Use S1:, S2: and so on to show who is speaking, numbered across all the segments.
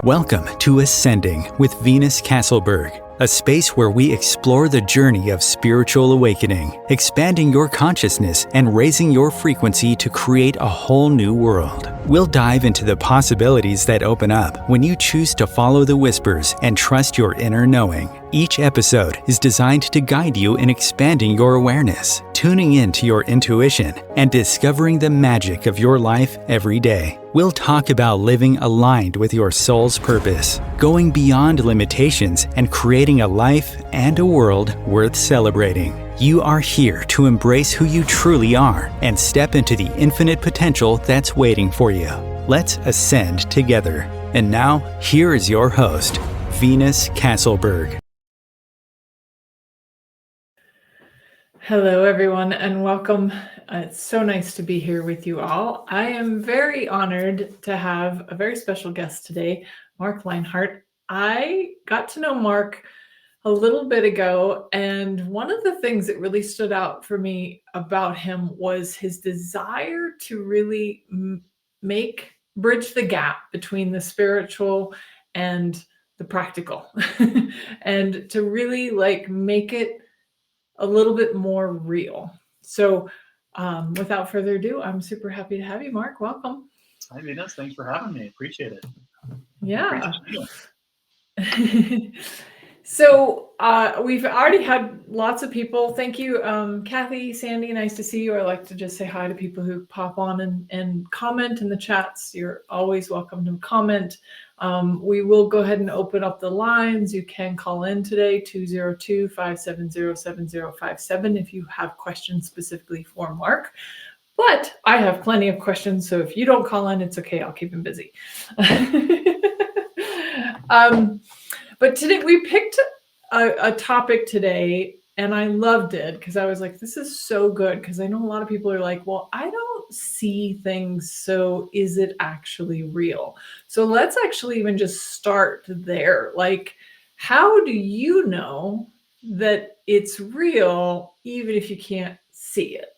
S1: Welcome to Ascending with Venus Castleberg, a space where we explore the journey of spiritual awakening, expanding your consciousness and raising your frequency to create a whole new world. We'll dive into the possibilities that open up when you choose to follow the whispers and trust your inner knowing. Each episode is designed to guide you in expanding your awareness, tuning into your intuition, and discovering the magic of your life every day. We'll talk about living aligned with your soul's purpose, going beyond limitations, and creating a life and a world worth celebrating. You are here to embrace who you truly are and step into the infinite potential that's waiting for you. Let's ascend together. And now, here is your host, Venus Castleberg.
S2: Hello, everyone, and welcome. It's so nice to be here with you all. I am very honored to have a very special guest today, Marc Lainhart. I got to know Marc a little bit ago, and one of the things that really stood out for me about him was his desire to really bridge the gap between the spiritual and the practical, and to really make it a little bit more real. So without further ado, I'm super happy to have you, Marc. Welcome.
S3: Hi, Venus. Thanks for having me. Appreciate it.
S2: Yeah. So we've already had lots of people. Thank you, Kathy, Sandy. Nice to see you. I like to just say hi to people who pop on and comment in the chats. You're always welcome to comment. We will go ahead and open up the lines. You can call in today, 202-570-7057 if you have questions specifically for Marc. But I have plenty of questions, so if you don't call in, it's okay. I'll keep him busy. But today we picked a topic today, and I loved it because I was like, this is so good, because I know a lot of people are like, well, I don't see things, so is it actually real? So let's actually even just start there. Like, how do you know that it's real even if you can't see it?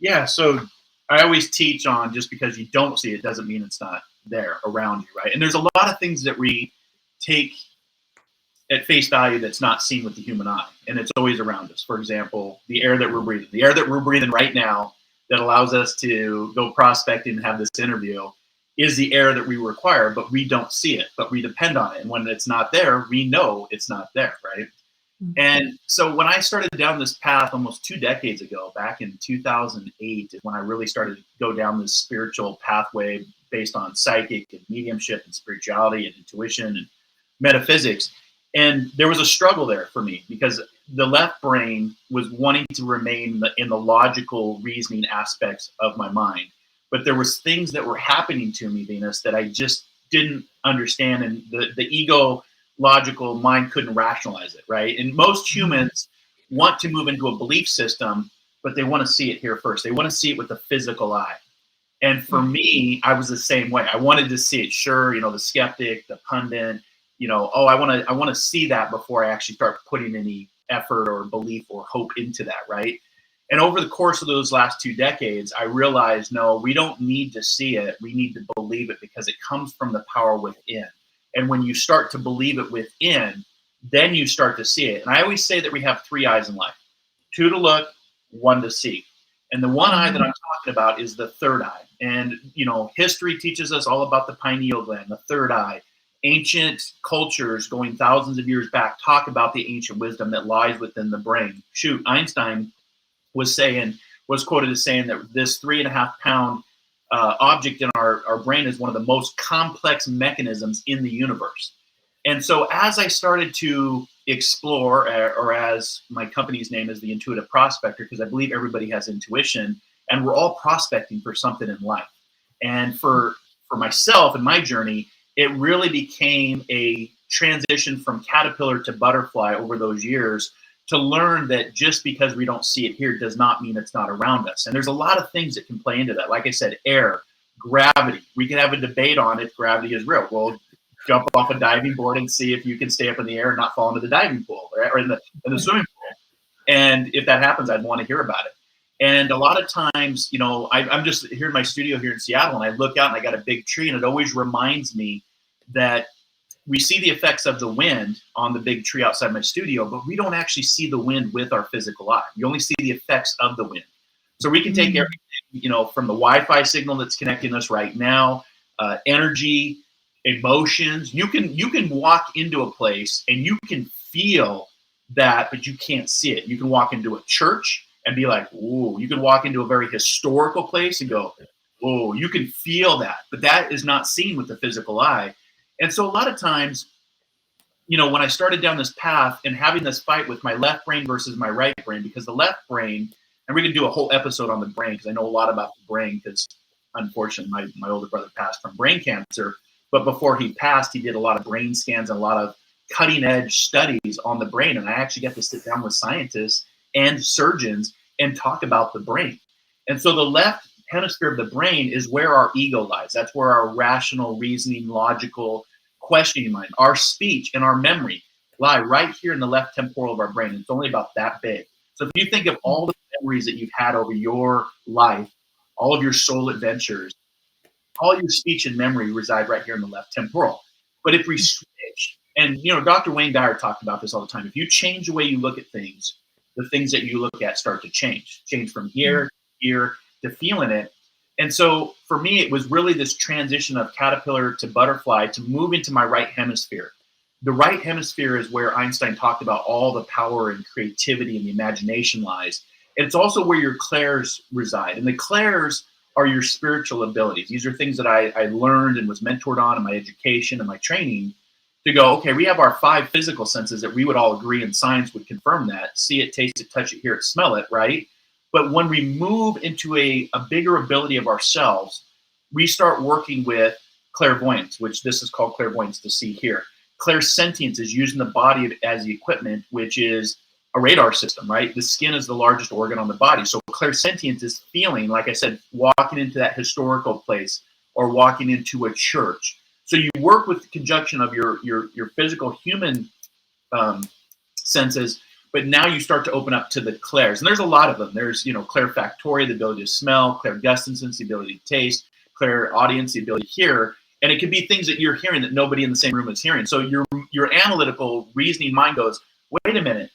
S3: Yeah, so I always teach on just because you don't see it doesn't mean it's not there around you, right? And there's a lot of things that we take at face value that's not seen with the human eye, and it's always around us. For example, the air that we're breathing right now that allows us to go prospecting and have this interview is the air that we require, but we don't see it, but we depend on it. And when it's not there, we know it's not there, right? Mm-hmm. And so when I started down this path almost 2 decades ago, back in 2008, is when I really started to go down this spiritual pathway based on psychic and mediumship and spirituality and intuition and metaphysics. And there was a struggle there for me because the left brain was wanting to remain in the logical reasoning aspects of my mind. But there was things that were happening to me, Venus, that I just didn't understand. And the ego logical mind couldn't rationalize it, right? And most humans want to move into a belief system, but they want to see it here first. They want to see it with the physical eye. And for me, I was the same way. I wanted to see it. Sure, the skeptic, the pundit, I want to see that before I actually start putting any effort or belief or hope into that, right? And over the course of those last 2 decades, I realized, no, we don't need to see it. We need to believe it because it comes from the power within. And when you start to believe it within, then you start to see it. And I always say that we have 3 eyes in life: 2 to look, 1 to see. And the one eye that I'm talking about is the third eye. And, history teaches us all about the pineal gland, the third eye. Ancient cultures going thousands of years back talk about the ancient wisdom that lies within the brain. Shoot, Einstein was quoted as saying that this 3.5-pound object in our brain is one of the most complex mechanisms in the universe. And so as I started to explore, or as my company's name is the Intuitive Prospector, because I believe everybody has intuition and we're all prospecting for something in life. And for myself and my journey, it really became a transition from caterpillar to butterfly over those years, to learn that just because we don't see it here does not mean it's not around us. And there's a lot of things that can play into that. Like I said, air, gravity. We can have a debate on if gravity is real. Well, jump off a diving board and see if you can stay up in the air and not fall into the diving pool, right? Or in the swimming pool. And if that happens, I'd want to hear about it. And a lot of times, I'm just here in my studio here in Seattle, and I look out and I got a big tree, and it always reminds me that we see the effects of the wind on the big tree outside my studio, but we don't actually see the wind with our physical eye. We only see the effects of the wind. So we can take everything, from the Wi-Fi signal that's connecting us right now, energy, emotions. You can walk into a place and you can feel that, but you can't see it. You can walk into a church and be like, "Ooh." You can walk into a very historical place and go, "Oh," you can feel that, but that is not seen with the physical eye. And so a lot of times, when I started down this path and having this fight with my left brain versus my right brain, because the left brain, and we're going to do a whole episode on the brain because I know a lot about the brain because unfortunately my older brother passed from brain cancer. But before he passed, he did a lot of brain scans and a lot of cutting edge studies on the brain. And I actually got to sit down with scientists and surgeons and talk about the brain. And so the left hemisphere of the brain is where our ego lies. That's where our rational, reasoning, logical, questioning mind, our speech and our memory lie right here in the left temporal of our brain. It's only about that big. So if you think of all the memories that you've had over your life, all of your soul adventures, all your speech and memory reside right here in the left temporal. But if we switch, and Dr. Wayne Dyer talked about this all the time, if you change the way you look at things, the things that you look at start to change from here to here to feeling it. And so for me, it was really this transition of caterpillar to butterfly to move into my right hemisphere. The right hemisphere is where Einstein talked about all the power and creativity and the imagination lies. And it's also where your clairs reside. And the clairs are your spiritual abilities. These are things that I learned and was mentored on in my education and my training to go, okay, we have our 5 physical senses that we would all agree, and science would confirm that: see it, taste it, touch it, hear it, smell it, right? But when we move into a bigger ability of ourselves, we start working with clairvoyance, which this is called clairvoyance, to see, hear. Clairsentience is using the body as the equipment, which is a radar system, right? The skin is the largest organ on the body. So clairsentience is feeling, like I said, walking into that historical place or walking into a church. So you work with the conjunction of your physical human senses, but now you start to open up to the clairs. And there's a lot of them. There's, clairfactoria, the ability to smell; clairgustance, the ability to taste; clairaudience, the ability to hear. And it could be things that you're hearing that nobody in the same room is hearing. So your analytical, reasoning mind goes, wait a minute,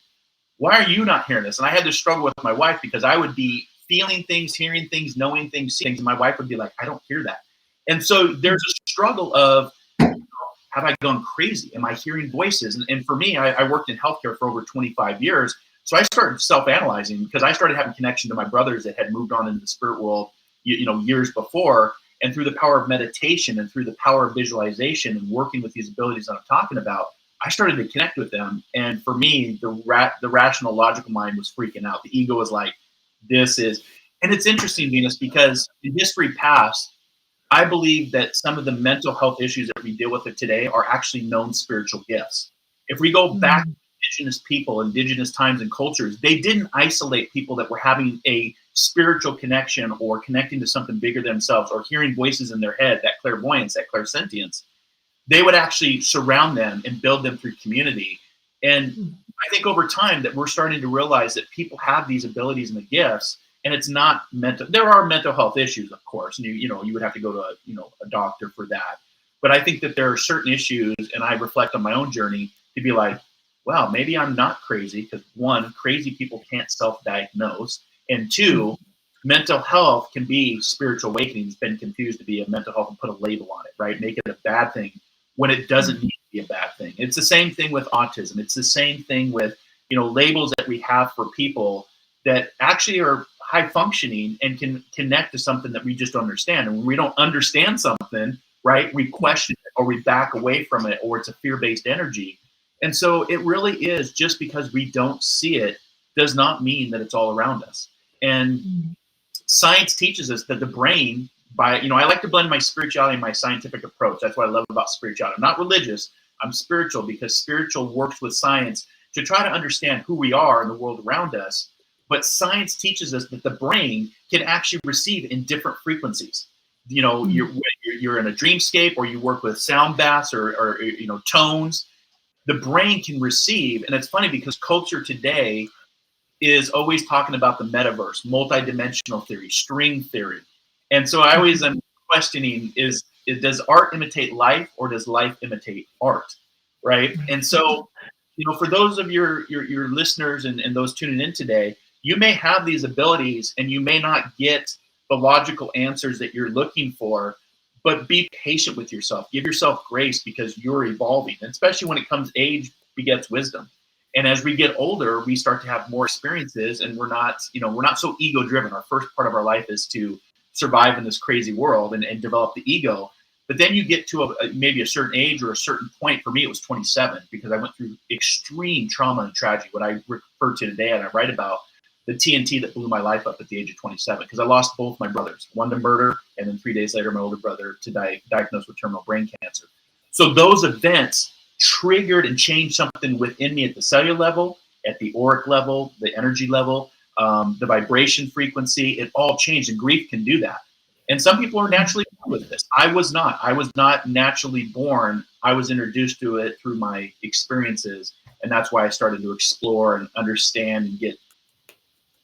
S3: why are you not hearing this? And I had to struggle with my wife because I would be feeling things, hearing things, knowing things, seeing things, and my wife would be like, I don't hear that. And so there's a struggle of, have I gone crazy? Am I hearing voices? And for me, I worked in healthcare for over 25 years. So I started self-analyzing because I started having connection to my brothers that had moved on into the spirit world, years before. And through the power of meditation and through the power of visualization and working with these abilities that I'm talking about, I started to connect with them. And for me, the rational, logical mind was freaking out. The ego was like, this is, and it's interesting, Venus, because in history past, I believe that some of the mental health issues that we deal with today are actually known spiritual gifts. If we go back to indigenous people, indigenous times and cultures, they didn't isolate people that were having a spiritual connection or connecting to something bigger than themselves or hearing voices in their head, that clairvoyance, that clairsentience. They would actually surround them and build them through community. And I think over time that we're starting to realize that people have these abilities and the gifts, and it's not mental. There are mental health issues, of course, and you would have to go to a doctor for that. But I think that there are certain issues, and I reflect on my own journey to be like, wow, maybe I'm not crazy, because 1, crazy people can't self-diagnose, and 2, mental health can be spiritual awakening. It's been confused to be a mental health and put a label on it, right? Make it a bad thing when it doesn't need to be a bad thing. It's the same thing with autism. It's the same thing with labels that we have for people that actually are high functioning and can connect to something that we just don't understand. And when we don't understand something, right, we question it or we back away from it, or it's a fear-based energy. And so it really is, just because we don't see it does not mean that it's all around us. And science teaches us that the brain, I like to blend my spirituality and my scientific approach. That's what I love about spirituality. I'm not religious, I'm spiritual, because spiritual works with science to try to understand who we are in the world around us. But science teaches us that the brain can actually receive in different frequencies. You're in a dreamscape, or you work with sound baths or tones. The brain can receive, and it's funny because culture today is always talking about the metaverse, multidimensional theory, string theory. And so I always am questioning, is does art imitate life, or does life imitate art? Right. And so, for those of your listeners and those tuning in today, you may have these abilities and you may not get the logical answers that you're looking for, but be patient with yourself. Give yourself grace, because you're evolving, and especially when it comes, age begets wisdom. And as we get older, we start to have more experiences, and we're not so ego driven. Our first part of our life is to survive in this crazy world and develop the ego. But then you get to maybe a certain age or a certain point. For me, it was 27, because I went through extreme trauma and tragedy, what I refer to today and I write about, the TNT that blew my life up at the age of 27, because I lost both my brothers, one to murder, and then 3 days later, my older brother to diagnosed with terminal brain cancer. So those events triggered and changed something within me at the cellular level, at the auric level, the energy level, the vibration frequency. It all changed, and grief can do that. And some people are naturally born with this. I was not. I was not naturally born. I was introduced to it through my experiences, and that's why I started to explore and understand and get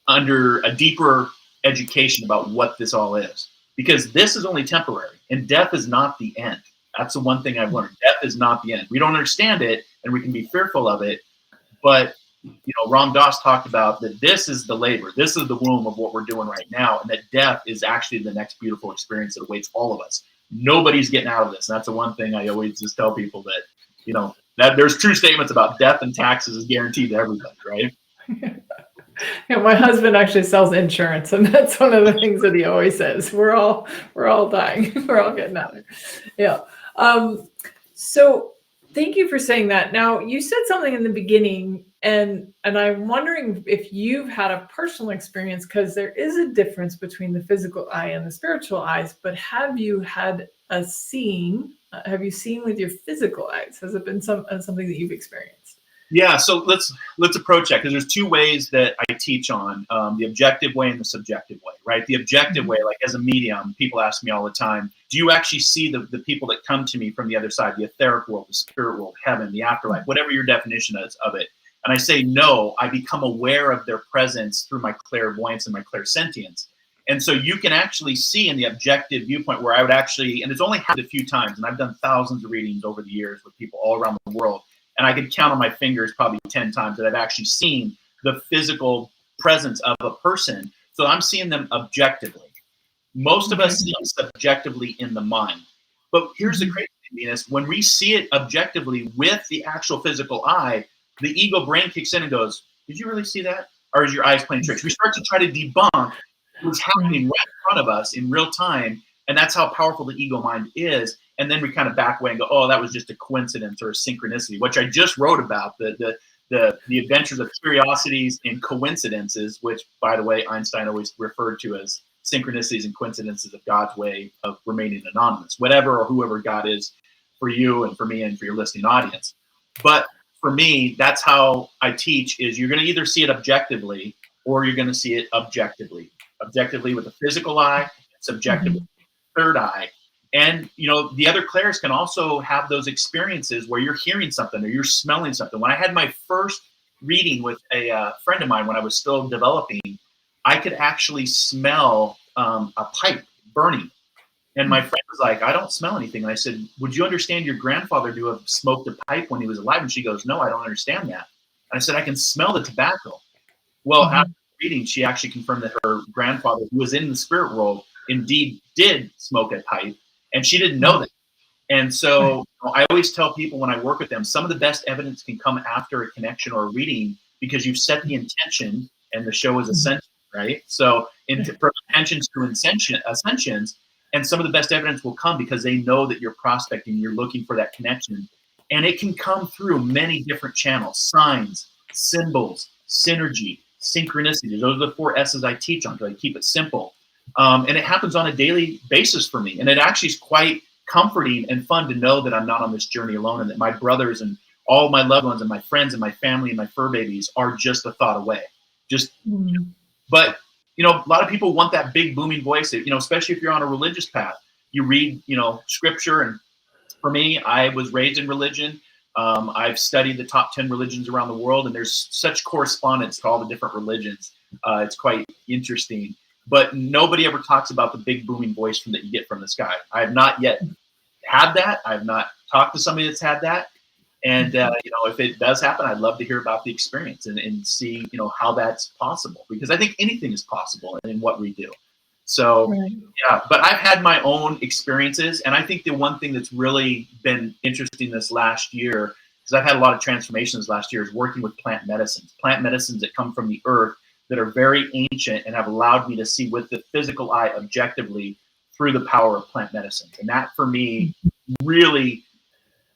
S3: under a deeper education about what this all is, because this is only temporary, and death is not the end. That's the one thing I've learned. Death is not the end. We don't understand it, and we can be fearful of it, but Ram Dass talked about that this is the labor, this is the womb of what we're doing right now, and that death is actually the next beautiful experience that awaits all of us. Nobody's getting out of this. And that's the one thing I always just tell people, that that there's true statements about death and taxes is guaranteed to everybody, right?
S2: Yeah, my husband actually sells insurance, and that's one of the things that he always says. We're all dying. We're all getting out of it. Yeah. So thank you for saying that. Now, you said something in the beginning, and I'm wondering if you've had a personal experience, because there is a difference between the physical eye and the spiritual eyes. But have you had a seeing? Have you seen with your physical eyes? Has it been something that you've experienced?
S3: Yeah, so let's approach that, because there's two ways that I teach on, the objective way and the subjective way, right? The objective way, like as a medium, people ask me all the time, do you actually see the people that come to me from the other side, the etheric world, the spirit world, heaven, the afterlife, whatever your definition is of it? And I say, no, I become aware of their presence through my clairvoyance and my clairsentience. And so you can actually see in the objective viewpoint, where I would actually, and it's only happened a few times, and I've done thousands of readings over the years with people all around the world, and I could count on my fingers probably 10 times that I've actually seen the physical presence of a person. So I'm seeing them objectively. Most of us see them subjectively in the mind. But here's the crazy thing, Venus. When we see it objectively with the actual physical eye, the ego brain kicks in and goes, did you really see that? Or is your eyes playing tricks? We start to try to debunk what's happening right in front of us in real time. And that's how powerful the ego mind is. And then we kind of back away and go, oh, that was just a coincidence or a synchronicity, which I just wrote about, the adventures of curiosities and coincidences, which, by the way, Einstein always referred to as synchronicities and coincidences of God's way of remaining anonymous, whatever or whoever God is for you and for me and for your listening audience. But for me, that's how I teach, is you're going to either see it objectively or you're going to see it objectively. Objectively with the physical eye, subjectively with the third eye. And, the other clairs can also have those experiences where you're hearing something or you're smelling something. When I had my first reading with a friend of mine when I was still developing, I could actually smell a pipe burning. And my friend was like, I don't smell anything. And I said, would you understand your grandfather to have smoked a pipe when he was alive? And she goes, no, I don't understand that. And I said, I can smell the tobacco. Well, after reading, she actually confirmed that her grandfather, who was in the spirit world, indeed did smoke a pipe. And she didn't know that. And so I always tell people when I work with them, some of the best evidence can come after a connection or a reading, because you've set the intention and the show is ascension, right? So from intentions to ascensions, and some of the best evidence will come because they know that you're prospecting, you're looking for that connection. And it can come through many different channels: signs, symbols, synergy, synchronicity. Those are the 4 S's I teach on, because I keep it simple. And it happens on a daily basis for me. And it actually is quite comforting and fun to know that I'm not on this journey alone, and that my brothers and all my loved ones and my friends and my family and my fur babies are just a thought away. But, a lot of people want that big booming voice, especially if you're on a religious path. You read, scripture. And for me, I was raised in religion. I've studied the top 10 religions around the world, and there's such correspondence to all the different religions. It's quite interesting. But nobody ever talks about the big booming voice that you get from the sky. I have not yet had that. I've not talked to somebody that's had that. And, if it does happen, I'd love to hear about the experience and see, how that's possible, because I think anything is possible in what we do. So,
S2: Right.
S3: yeah, but I've had my own experiences. And I think the one thing that's really been interesting this last year, because I've had a lot of transformations last year, is working with plant medicines that come from the earth that are very ancient and have allowed me to see with the physical eye objectively through the power of plant medicines. And that for me really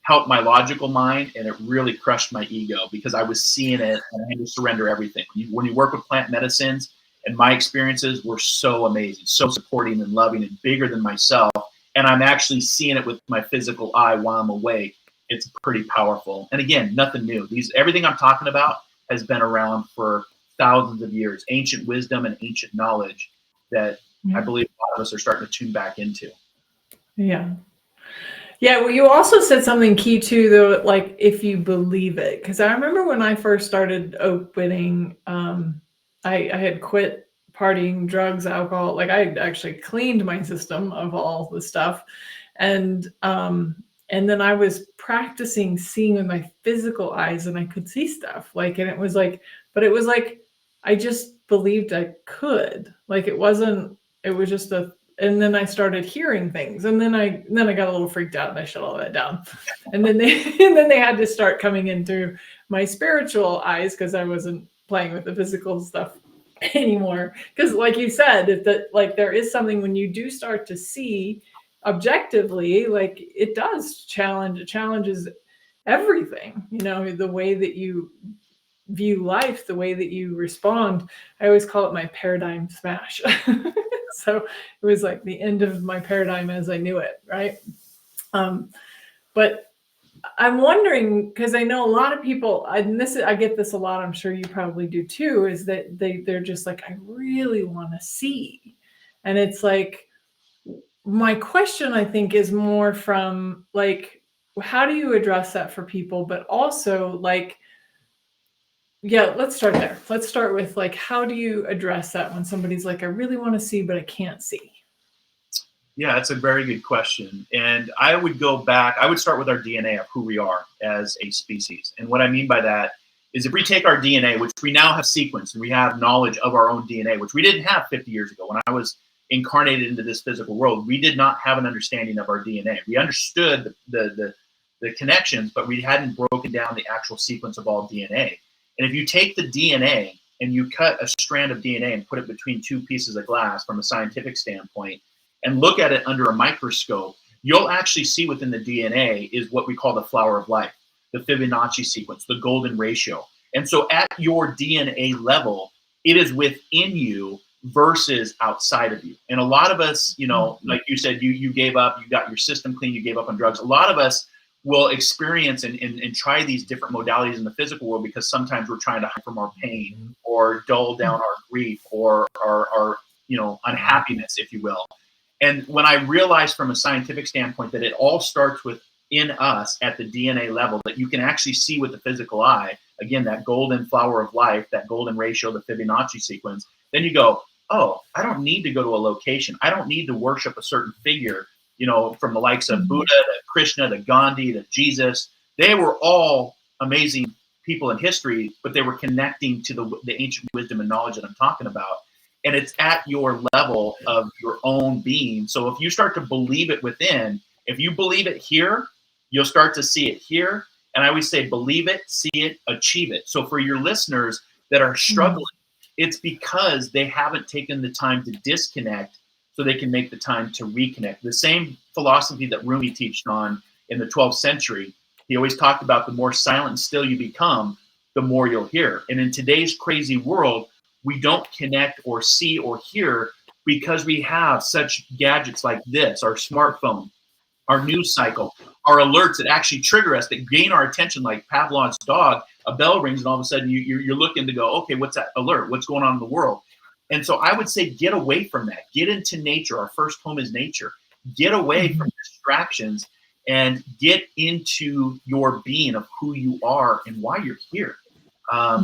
S3: helped my logical mind, and it really crushed my ego because I was seeing it and I had to surrender everything. When you work with plant medicines, and my experiences were so amazing, so supporting and loving and bigger than myself, and I'm actually seeing it with my physical eye while I'm awake, it's pretty powerful. And again, nothing new. Everything I'm talking about has been around for thousands of years, ancient wisdom and ancient knowledge that I believe a lot of us are starting to tune back into.
S2: Yeah. Yeah, well, you also said something key too, though, like if you believe it. Because I remember when I first started opening, I had quit partying, drugs, alcohol. Like I actually cleaned my system of all the stuff, and then I was practicing seeing with my physical eyes, and I could see stuff. Like, and it was like, but it was like I just believed I could. Like it wasn't. It was just a. And then I started hearing things, and then I got a little freaked out, and I shut all that down. And then they had to start coming in through my spiritual eyes because I wasn't playing with the physical stuff anymore. Because, like you said, like there is something when you do start to see objectively, like it does challenges everything. The way that you view life, the way that you respond. I always call it my paradigm smash. So it was like the end of my paradigm as I knew it, right? But I'm wondering, because I know a lot of people, I get this a lot, I'm sure you probably do too, is that they're just like, I really want to see. And it's like, my question, I think, is more from like, how do you address that for people? But also like, yeah, let's start there. Let's start with like, how do you address that when somebody's like, I really want to see, but I can't see?
S3: Yeah, that's a very good question. And I would start with our DNA of who we are as a species. And what I mean by that is if we take our DNA, which we now have sequenced, and we have knowledge of our own DNA, which we didn't have 50 years ago. When I was incarnated into this physical world, we did not have an understanding of our DNA. We understood the connections, but we hadn't broken down the actual sequence of all DNA. And if you take the DNA and you cut a strand of DNA and put it between two pieces of glass from a scientific standpoint, and look at it under a microscope, you'll actually see within the DNA is what we call the flower of life, the Fibonacci sequence, the golden ratio. And so at your DNA level, it is within you versus outside of you. And a lot of us, like you said, you gave up, you got your system clean, you gave up on drugs. A lot of us will experience and try these different modalities in the physical world because sometimes we're trying to hide from our pain or dull down our grief or our unhappiness, if you will. And when I realized from a scientific standpoint that it all starts within us at the DNA level, that you can actually see with the physical eye, again, that golden flower of life, that golden ratio, the Fibonacci sequence, then you go, oh, I don't need to go to a location. I don't need to worship a certain figure, from the likes of Buddha to Krishna to Gandhi to Jesus. They were all amazing people in history, but they were connecting to the ancient wisdom and knowledge that I'm talking about. And it's at your level of your own being. So if you start to believe it within, if you believe it here, you'll start to see it here. And I always say, believe it, see it, achieve it. So for your listeners that are struggling, it's because they haven't taken the time to disconnect so they can make the time to reconnect. The same philosophy that Rumi taught on in the 12th century, he always talked about the more silent and still you become, the more you'll hear. And in today's crazy world, we don't connect or see or hear because we have such gadgets like this, our smartphone, our news cycle, our alerts that actually trigger us, that gain our attention like Pavlov's dog. A bell rings and all of a sudden you're looking to go, okay, what's that alert? What's going on in the world? And so I would say get away from that. Get into nature. Our first home is nature. Get away from distractions and get into your being of who you are and why you're here. A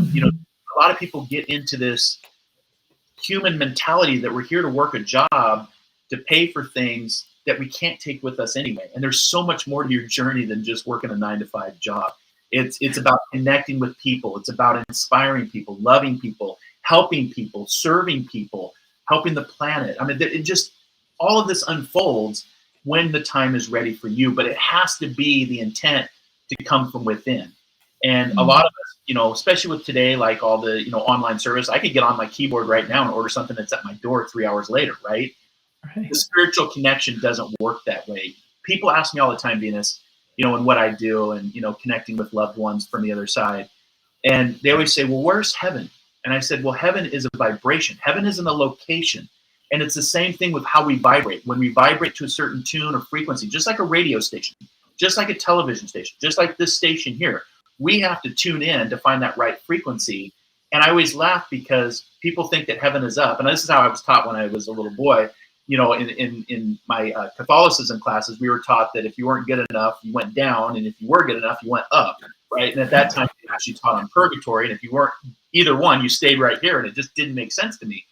S3: lot of people get into this human mentality that we're here to work a job, to pay for things, that we can't take with us anyway. And there's so much more to your journey than just working a 9-to-5 job. It's about connecting with people. It's about inspiring people, loving people, helping people, serving people, helping the planet. I mean, it just, all of this unfolds when the time is ready for you, but it has to be the intent to come from within. And a lot of us, you know, especially with today, like all the, you know, online service, I could get on my keyboard right now and order something that's at my door 3 hours later, right? The spiritual connection doesn't work that way. People ask me all the time, Venus, you know, and what I do and, you know, connecting with loved ones from the other side. And they always say, well, where's heaven? And I said, well, heaven is a vibration. Heaven isn't a location. And it's the same thing with how we vibrate. When we vibrate to a certain tune or frequency, just like a radio station, just like a television station, just like this station here, we have to tune in to find that right frequency. And I always laugh because people think that heaven is up. And this is how I was taught when I was a little boy. You know, in my Catholicism classes, we were taught that if you weren't good enough, you went down, and if you were good enough, you went up, right? And at that time, they actually taught on purgatory, and if you weren't either one, you stayed right here, and it just didn't make sense to me.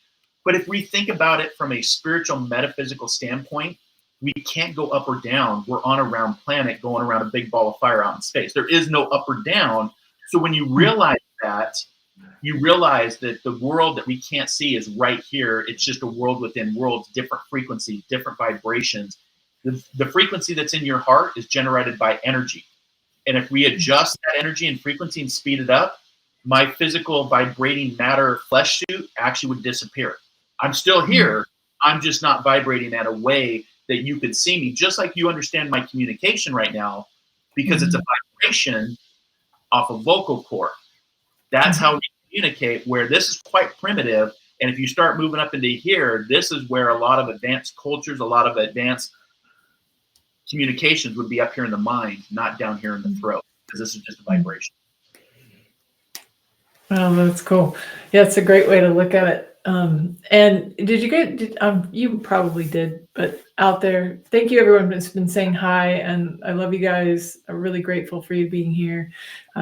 S3: But if we think about it from a spiritual, metaphysical standpoint, we can't go up or down. We're on a round planet going around a big ball of fire out in space. There is no up or down. So when you realize that, you realize that the world that we can't see is right here. It's just a world within worlds, different frequencies, different vibrations. The frequency that's in your heart is generated by energy. And if we adjust that energy and frequency and speed it up, my physical vibrating matter flesh suit actually would disappear. I'm still here. I'm just not vibrating at a way that you could see me, just like you understand my communication right now, because it's a vibration off a vocal cord. That's how we communicate, where this is quite primitive. And if you start moving up into here, this is where a lot of advanced cultures, a lot of advanced communications would be up here in the mind, not down here in the throat, because this is just a vibration.
S2: Oh, that's cool. Yeah, it's a great way to look at it. And did you get, you probably did, but out there, thank you everyone that's been saying hi, and I love you guys. I'm really grateful for you being here.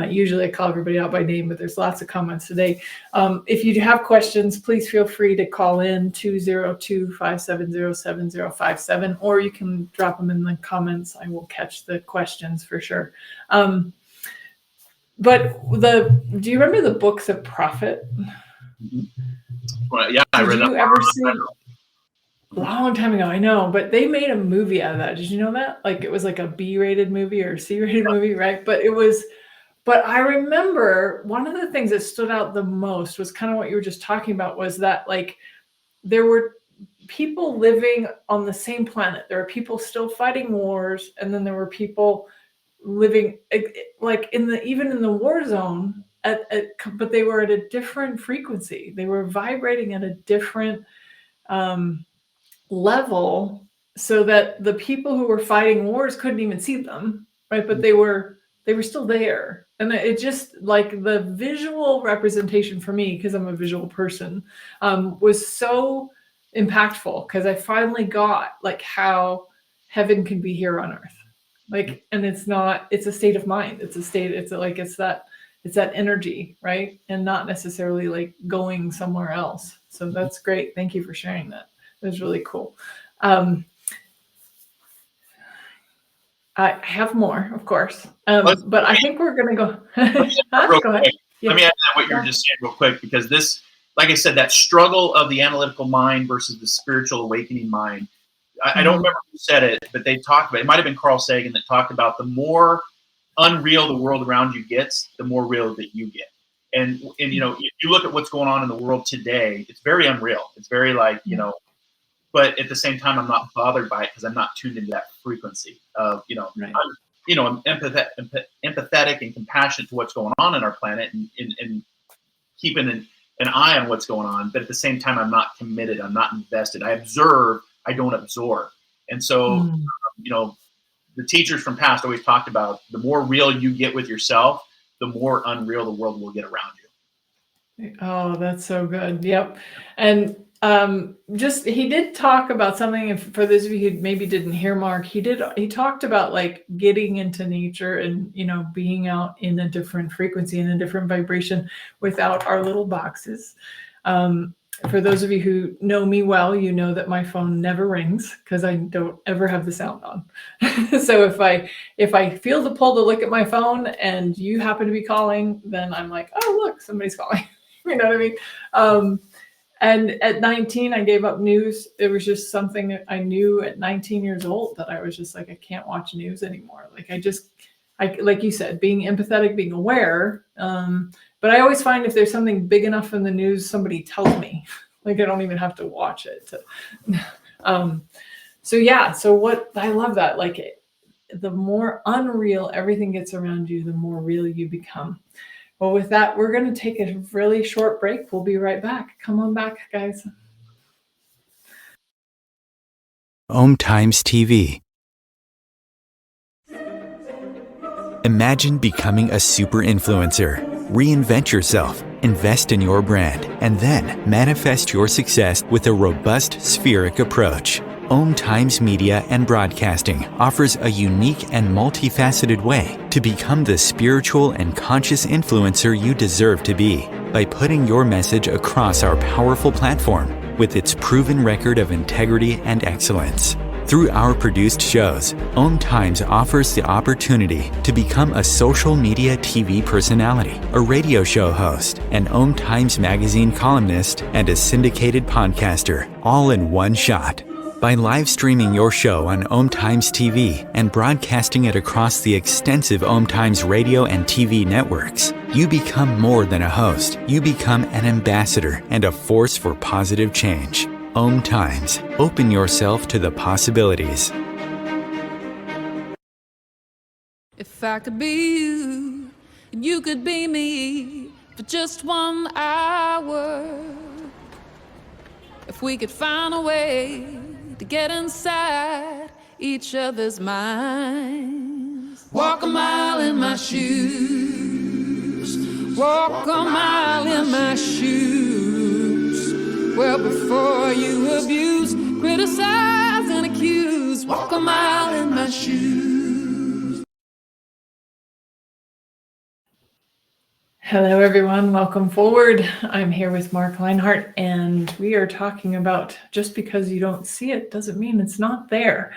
S2: Usually I call everybody out by name, but there's lots of comments today. If you have questions, please feel free to call in 202-570-7057, or you can drop them in the comments. I will catch the questions for sure. But do you remember the books of Prophet?
S3: Well, yeah, I read that.
S2: Did you ever see? A long time ago, I know, but they made a movie out of that. Did you know that? Like it was like a B-rated movie or a C-rated movie, right? But I remember one of the things that stood out the most was kind of what you were just talking about, was that like there were people living on the same planet. There were people still fighting wars, and then there were people living like even in the war zone but they were at a different frequency. They were vibrating at a different level, so that the people who were fighting wars couldn't even see them, right? But they were still there. And it just, like, the visual representation for me, because I'm a visual person, was so impactful, because I finally got like how heaven can be here on earth. Like, and it's a state of mind. It's that energy, right? And not necessarily like going somewhere else. So that's great. Thank you for sharing that. It was really cool. I have more, of course, but I think we're going to go. Go ahead. Yeah.
S3: Let me add what you were just saying real quick, because this, like I said, that struggle of the analytical mind versus the spiritual awakening mind. I don't remember who said it, but they talked about it. It might have been Carl Sagan that talked about the more unreal the world around you gets, the more real that you get. And you know, if you look at what's going on in the world today, it's very unreal. It's very like, you know, but at the same time, I'm not bothered by it, because I'm not tuned into that frequency of, you know, right. I'm empathetic and compassionate to what's going on in our planet, and keeping an eye on what's going on. But at the same time, I'm not committed. I'm not invested. I observe. I don't absorb. And so, you know, the teachers from past always talked about the more real you get with yourself, the more unreal the world will get around you.
S2: Oh, that's so good. Yep. And he did talk about something, and for those of you who maybe didn't hear Mark, he talked about like getting into nature and, you know, being out in a different frequency and a different vibration without our little boxes. For those of you who know me well, you know that my phone never rings because I don't ever have the sound on. So if I feel the pull to look at my phone and you happen to be calling, then I'm like, oh, look, somebody's calling. You know what I mean? And at 19, I gave up news. It was just something that I knew at 19 years old that I was just like, I can't watch news anymore. Like like you said, being empathetic, being aware. But I always find if there's something big enough in the news, somebody tells me. Like I don't even have to watch it. So what I love that. Like the more unreal everything gets around you, the more real you become. Well, with that, we're going to take a really short break. We'll be right back. Come on back, guys.
S1: Om Times TV. Imagine becoming a super influencer. Reinvent yourself, invest in your brand, and then manifest your success with a robust spheric approach. Om Times Media and Broadcasting offers a unique and multifaceted way to become the spiritual and conscious influencer you deserve to be by putting your message across our powerful platform with its proven record of integrity and excellence. Through our produced shows, Om Times offers the opportunity to become a social media TV personality, a radio show host, an Om Times magazine columnist, and a syndicated podcaster, all in one shot. By live streaming your show on Om Times TV and broadcasting it across the extensive Om Times radio and TV networks, you become more than a host. You become an ambassador and a force for positive change. Om Times. Open yourself to the possibilities.
S4: If I could be you, and you could be me for just 1 hour. If we could find a way to get inside each other's minds. Walk a mile in my shoes. Walk a mile in my shoes. Well, before you abuse, criticize and accuse, walk a mile in my shoes.
S2: Hello, everyone. Welcome forward. I'm here with Marc Lainhart, and we are talking about just because you don't see it doesn't mean it's not there.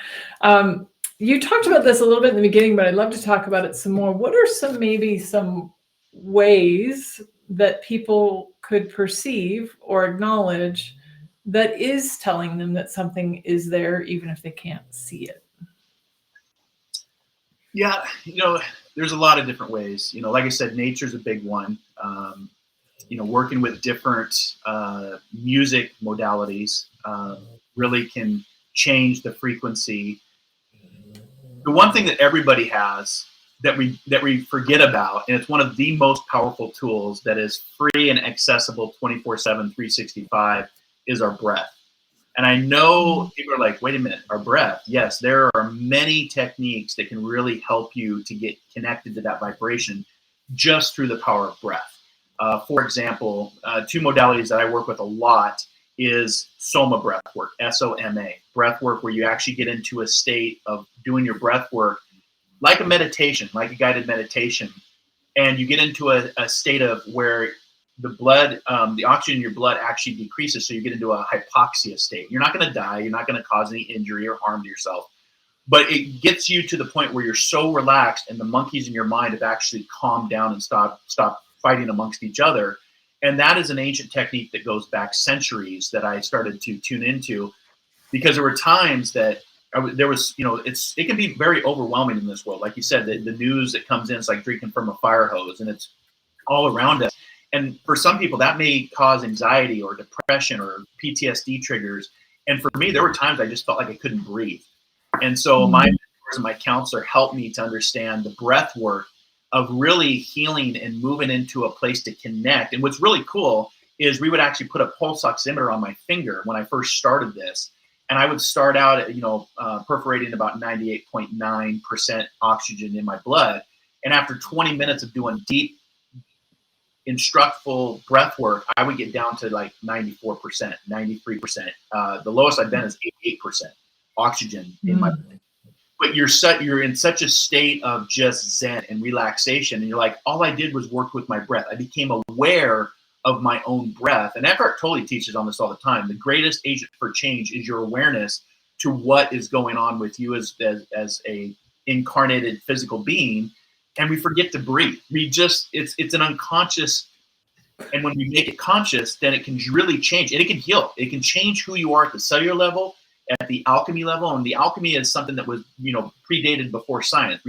S2: You talked about this a little bit in the beginning, but I'd love to talk about it some more. What are some ways that people could perceive or acknowledge that is telling them that something is there, even if they can't see it?
S3: Yeah, there's a lot of different ways. Like I said, nature's a big one. Working with different music modalities really can change the frequency. The one thing that everybody has that we forget about, and it's one of the most powerful tools that is free and accessible 24/7, 365, is our breath. And I know people are like, wait a minute, our breath. Yes, there are many techniques that can really help you to get connected to that vibration just through the power of breath. For example, 2 modalities that I work with a lot is Soma breath work, S-O-M-A, breath work, where you actually get into a state of doing your breath work like a meditation, like a guided meditation. And you get into a state of where the blood, the oxygen in your blood actually decreases. So you get into a hypoxia state. You're not going to die. You're not going to cause any injury or harm to yourself. But it gets you to the point where you're so relaxed and the monkeys in your mind have actually calmed down and stop fighting amongst each other. And that is an ancient technique that goes back centuries that I started to tune into, because there were times that it can be very overwhelming in this world. Like you said, the news that comes in, it's like drinking from a fire hose, and it's all around us. And for some people, that may cause anxiety or depression or PTSD triggers. And for me, there were times I just felt like I couldn't breathe. And so my mentors and my counselor helped me to understand the breath work of really healing and moving into a place to connect. And what's really cool is we would actually put a pulse oximeter on my finger when I first started this. And I would start out at, perforating about 98.9% oxygen in my blood. And after 20 minutes of doing deep, instructful breath work, I would get down to like 94%, 93%. The lowest I've been is 88% oxygen in my blood. But you're in such a state of just zen and relaxation. And you're like, all I did was work with my breath. I became aware of my own breath. And Eckhart Tolle teaches on this all the time. The greatest agent for change is your awareness to what is going on with you as a incarnated physical being. And we forget to breathe. It's an unconscious. And when we make it conscious, then it can really change, and it can heal. It can change who you are at the cellular level, at the alchemy level. And the alchemy is something that was, predated before science.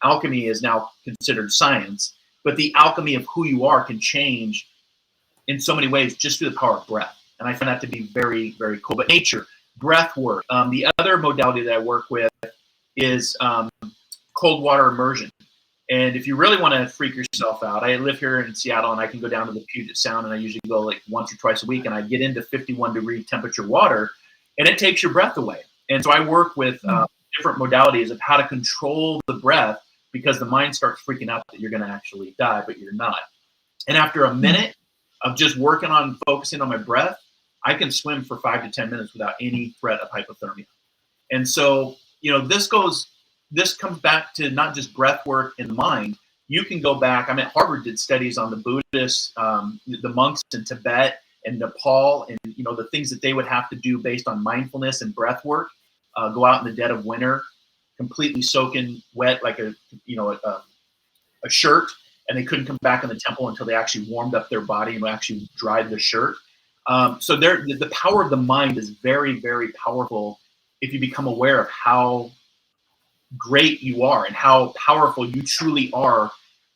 S3: Alchemy is now considered science, but the alchemy of who you are can change in so many ways just through the power of breath. And I find that to be very, very cool. But nature, breath work. The other modality that I work with is cold water immersion. And if you really want to freak yourself out, I live here in Seattle, and I can go down to the Puget Sound, and I usually go like once or twice a week, and I get into 51-degree temperature water, and it takes your breath away. And so I work with different modalities of how to control the breath, because the mind starts freaking out that you're going to actually die, but you're not. And after a minute of just working on focusing on my breath, I can swim for 5 to 10 minutes without any threat of hypothermia. And so, this comes back to not just breath work in the mind. You can go back. Harvard did studies on the Buddhists, the monks in Tibet and Nepal, and the things that they would have to do based on mindfulness and breath work. Go out in the dead of winter, completely soaking wet like a shirt, and they couldn't come back in the temple until they actually warmed up their body and actually dried the shirt. So the power of the mind is very, very powerful if you become aware of how great you are and how powerful you truly are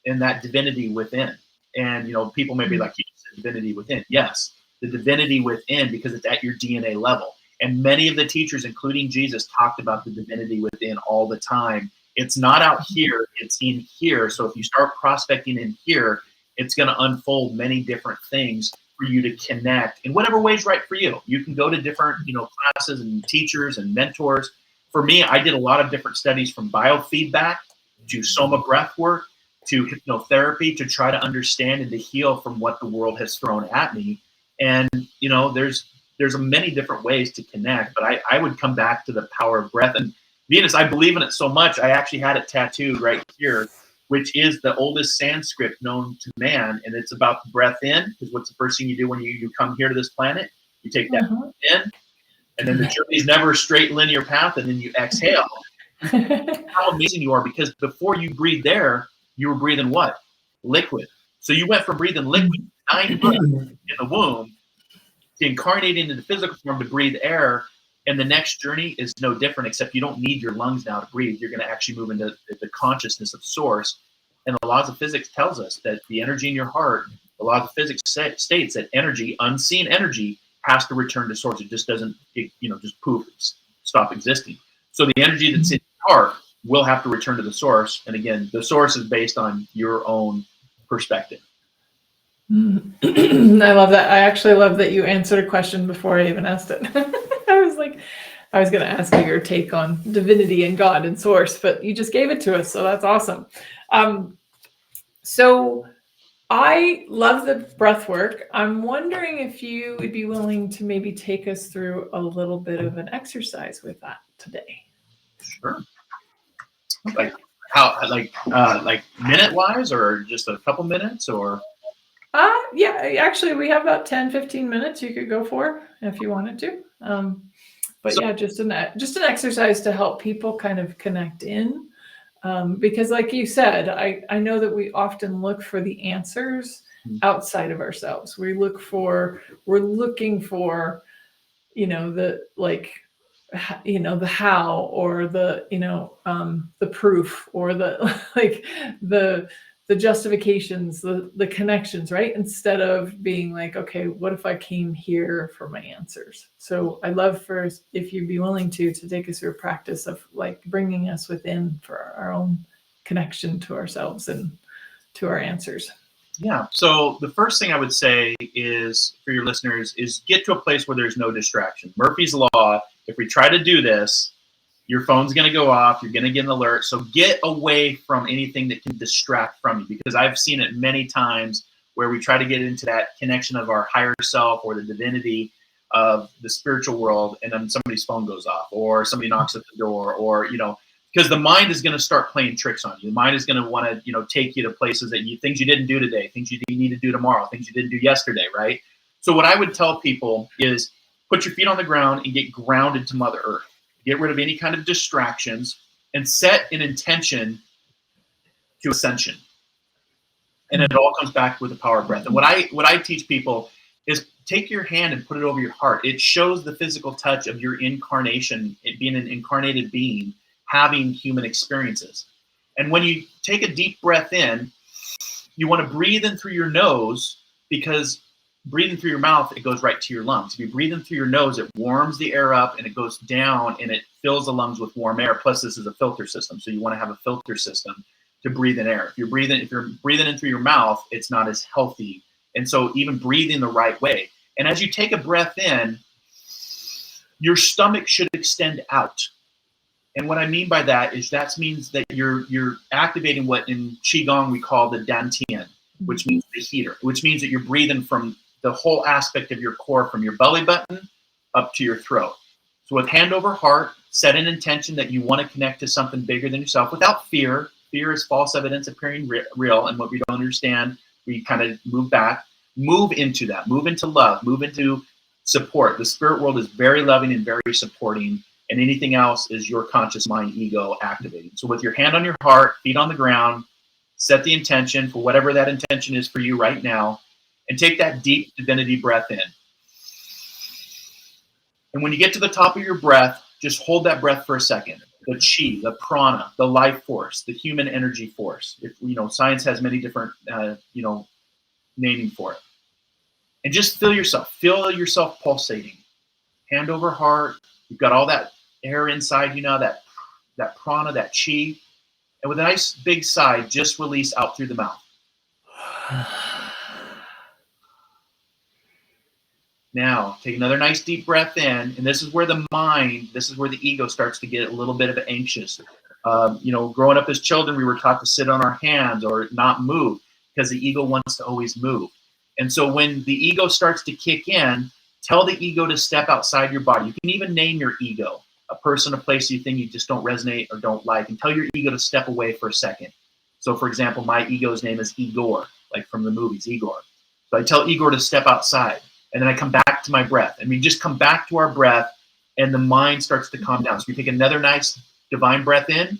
S3: in that divinity within. And people may be like, you said divinity within. Yes, the divinity within, because it's at your DNA level. And many of the teachers, including Jesus, talked about the divinity within all the time. It's not out here, it's in here. So if you start prospecting in here, it's going to unfold many different things for you to connect in whatever way is right for you. You can go to different classes and teachers and mentors. For me, I did a lot of different studies, from biofeedback to soma breath work to hypnotherapy, to try to understand and to heal from what the world has thrown at me. And there's many different ways to connect, but I would come back to the power of breath. And Venus, I believe in it so much, I actually had it tattooed right here, which is the oldest Sanskrit known to man. And it's about the breath in, because what's the first thing you do when you come here to this planet? You take that in, and then the journey is never a straight linear path, and then you exhale. How amazing you are, because before you breathe there, you were breathing what? Liquid. So you went from breathing liquid 9 months in the womb to incarnating into the physical form to breathe air. And the next journey is no different, except you don't need your lungs now to breathe. You're going to actually move into the consciousness of source. And the laws of physics tells us that the energy in your heart, the laws of physics states that energy, unseen energy, has to return to source. It just doesn't, just poof, stop existing. So the energy that's in your heart will have to return to the source. And again, the source is based on your own perspective.
S2: I love that. I actually love that you answered a question before I even asked it. I was going to ask you your take on divinity and God and source, but you just gave it to us. So that's awesome. So I love the breath work. I'm wondering if you would be willing to maybe take us through a little bit of an exercise with that today.
S3: Sure. Like how, like minute wise, or just a couple minutes, or?
S2: Yeah, actually we have about 10-15 minutes you could go for if you wanted to. But so, yeah, just an exercise to help people kind of connect in. Because like you said, I know that we often look for the answers outside of ourselves. We're looking for, the how, or the proof, or the justifications, the connections, right? Instead of being like, okay, what if I came here for my answers? So I'd love if you'd be willing to take us through a practice of like bringing us within for our own connection to ourselves and to our answers.
S3: Yeah. So the first thing I would say is, for your listeners, is get to a place where there's no distraction. Murphy's Law, if we try to do this, your phone's going to go off. You're going to get an alert. So get away from anything that can distract from you, because I've seen it many times where we try to get into that connection of our higher self or the divinity of the spiritual world, and then somebody's phone goes off, or somebody knocks at the door, or because the mind is going to start playing tricks on you. The mind is going to want to, take you to places that things you didn't do today, things you need to do tomorrow, things you didn't do yesterday, right? So what I would tell people is put your feet on the ground and get grounded to Mother Earth. Get rid of any kind of distractions and set an intention to ascension. And it all comes back with the power of breath. And what I teach people is take your hand and put it over your heart. It shows the physical touch of your incarnation, it being an incarnated being, having human experiences. And when you take a deep breath in, you want to breathe in through your nose, because breathing through your mouth, it goes right to your lungs. If you breathe in through your nose, it warms the air up and it goes down and it fills the lungs with warm air. Plus, this is a filter system, so you want to have a filter system to breathe in air. If you're breathing in through your mouth, it's not as healthy. And so even breathing the right way. And as you take a breath in, your stomach should extend out. And what I mean by that is that means that you're activating what in Qigong we call the dantian, which means the heater, which means that you're breathing from the whole aspect of your core, from your belly button up to your throat. So with hand over heart, set an intention that you want to connect to something bigger than yourself without fear. Fear is false evidence appearing real, and what we don't understand, we kind of move back. Move into that. Move into love. Move into support. The spirit world is very loving and very supporting, and anything else is your conscious mind ego activating. So with your hand on your heart, feet on the ground, set the intention for whatever that intention is for you right now, and take that deep divinity breath in. And when you get to the top of your breath, just hold that breath for a second. The chi, the prana, the life force, the human energy force. If science has many different naming for it. And just feel yourself pulsating. Hand over heart. You've got all that air inside you now, that prana, that chi. And with a nice big sigh, just release out through the mouth. Now, take another nice deep breath in, and this is where the ego starts to get a little bit of anxious. Growing up as children, we were taught to sit on our hands or not move because the ego wants to always move. And so when the ego starts to kick in, tell the ego to step outside your body. You can even name your ego, a person, a place you think you just don't resonate or don't like, and tell your ego to step away for a second. So, for example, my ego's name is Igor, like from the movies, Igor. So I tell Igor to step outside. And then I come back to my breath. And we just come back to our breath, and the mind starts to calm down. So we take another nice divine breath in.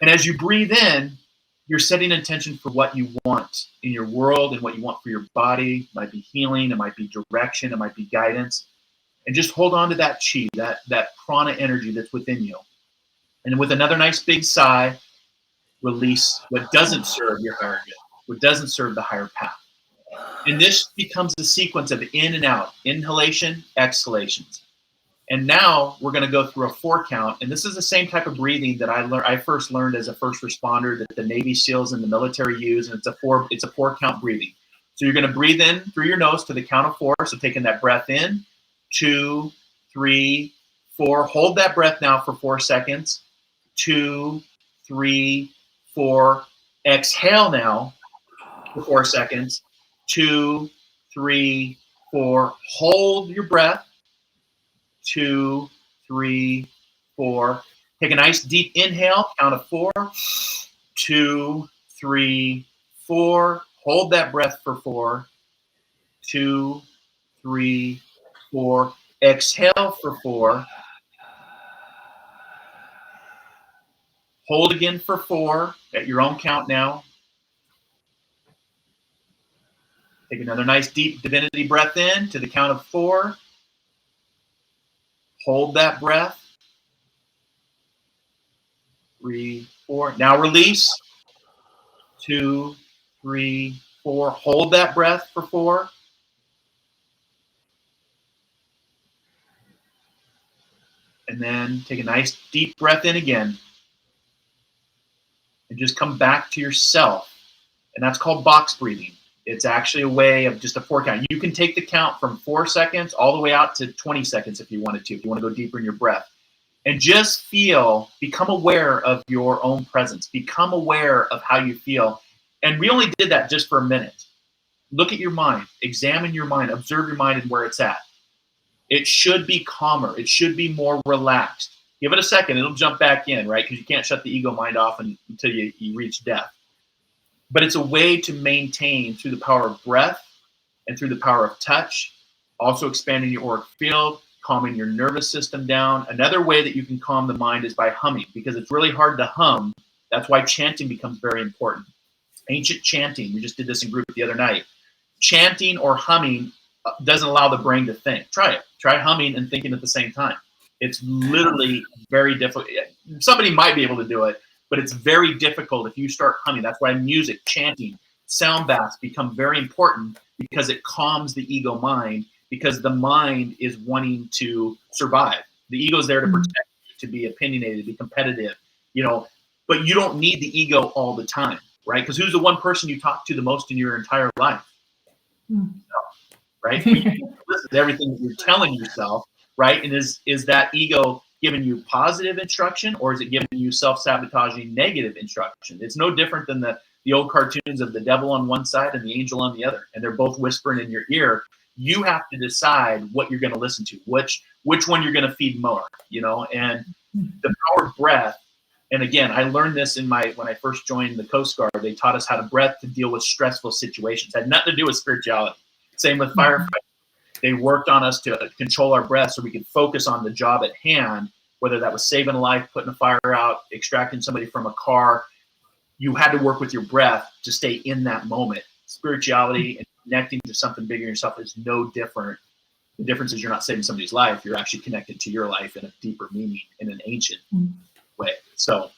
S3: And as you breathe in, you're setting intention for what you want in your world and what you want for your body. It might be healing. It might be direction. It might be guidance. And just hold on to that chi, that prana energy that's within you. And with another nice big sigh, release what doesn't serve your higher good, what doesn't serve the higher path. And this becomes a sequence of in and out, inhalation, exhalations. And now we're going to go through a 4 count. And this is the same type of breathing that I first learned as a first responder, that the Navy SEALs and the military use. And it's a 4 count breathing. So you're going to breathe in through your nose to the count of 4. So taking that breath in, 2, 3, 4. Hold that breath now for 4 seconds. 2, 3, 4. Exhale now for 4 seconds. 2, 3, 4. Hold your breath. 2, 3, 4. Take a nice deep inhale, count of 4. 2, 3, 4. Hold that breath for 4. 2, 3, 4. Exhale for 4. Hold again for 4 at your own count now. Take another nice deep divinity breath in to the count of 4. Hold that breath. 3, 4. Now release. 2, 3, 4. Hold that breath for 4. And then take a nice deep breath in again. And just come back to yourself. And that's called box breathing. It's actually a way of just a 4 count. You can take the count from 4 seconds all the way out to 20 seconds if you wanted to, if you want to go deeper in your breath. And just become aware of your own presence. Become aware of how you feel. And we only did that just for a minute. Look at your mind. Examine your mind. Observe your mind and where it's at. It should be calmer. It should be more relaxed. Give it a second. It'll jump back in, right? Because you can't shut the ego mind off until you reach death. But it's a way to maintain through the power of breath and through the power of touch, also expanding your auric field, calming your nervous system down. Another way that you can calm the mind is by humming, because it's really hard to hum. That's why chanting becomes very important. Ancient chanting, we just did this in group the other night. Chanting or humming doesn't allow the brain to think. Try it. Try humming and thinking at the same time. It's literally very difficult. Somebody might be able to do it, but it's very difficult if you start humming. That's why music, chanting, sound baths become very important, because it calms the ego mind, because the mind is wanting to survive. The ego is there to protect you, to be opinionated, to be competitive, but you don't need the ego all the time, right? Because who's the one person you talk to the most in your entire life? Right? Listen to everything that you're telling yourself, right? And is that ego giving you positive instruction, or is it giving you self-sabotaging negative instruction? It's no different than the old cartoons of the devil on one side and the angel on the other, and they're both whispering in your ear. You have to decide what you're going to listen to, which one you're going to feed more, and the power of breath. And again, I learned this when I first joined the Coast Guard. They taught us how to breath to deal with stressful situations. It had nothing to do with spirituality. Same with firefighting. They worked on us to control our breath so we could focus on the job at hand, whether that was saving a life, putting a fire out, extracting somebody from a car. You had to work with your breath to stay in that moment. Spirituality and connecting to something bigger than yourself is no different. The difference is you're not saving somebody's life. You're actually connected to your life in a deeper meaning, in an ancient way. So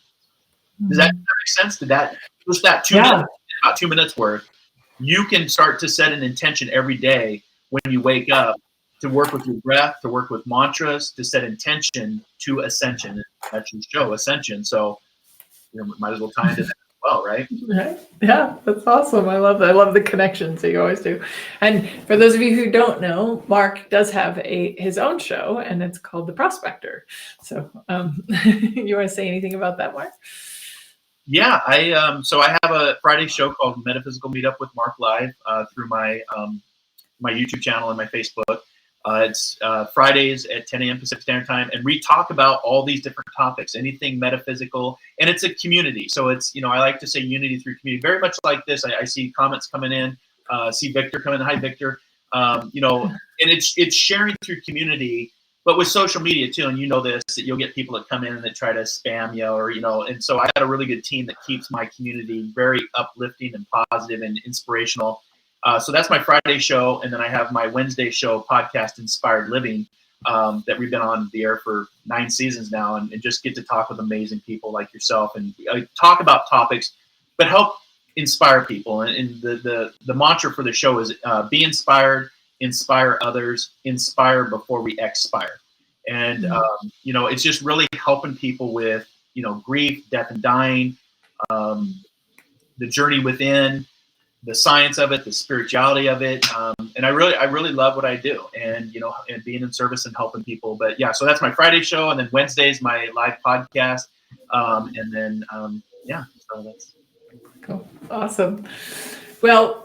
S3: does that make sense? Did that just that about 2 minutes worth? You can start to set an intention every day when you wake up to work with your breath, to work with mantras, to set intention to ascension. That's your show, Ascension. So might as well tie into that as well, right?
S2: Right. Yeah, that's awesome. I love that. I love the connections that you always do. And for those of you who don't know, Marc does have his own show, and it's called The Prospector. So you want to say anything about that, Marc?
S3: Yeah, I have a Friday show called Metaphysical Meetup with Marc Live through my my YouTube channel and my Facebook. It's Fridays at 10 a.m. Pacific Standard Time, and we talk about all these different topics, anything metaphysical, and it's a community. So it's, I like to say unity through community, very much like this. I see comments coming in, see Victor coming in. Hi, Victor. And it's sharing through community, but with social media too. And this, that you'll get people that come in and that try to spam you, or, and so I got a really good team that keeps my community very uplifting and positive and inspirational. So that's my Friday show. And then I have my Wednesday show, Podcast Inspired Living, that we've been on the air for 9 seasons now, and just get to talk with amazing people like yourself and talk about topics, but help inspire people. And the mantra for the show is be inspired, inspire others, inspire before we expire. And, it's just really helping people with, grief, death and dying, the journey within, the science of it, the spirituality of it. And I really love what I do, and, and being in service and helping people. But yeah, so that's my Friday show. And then Wednesday's my live podcast. And then, so that's
S2: cool. Awesome. Well,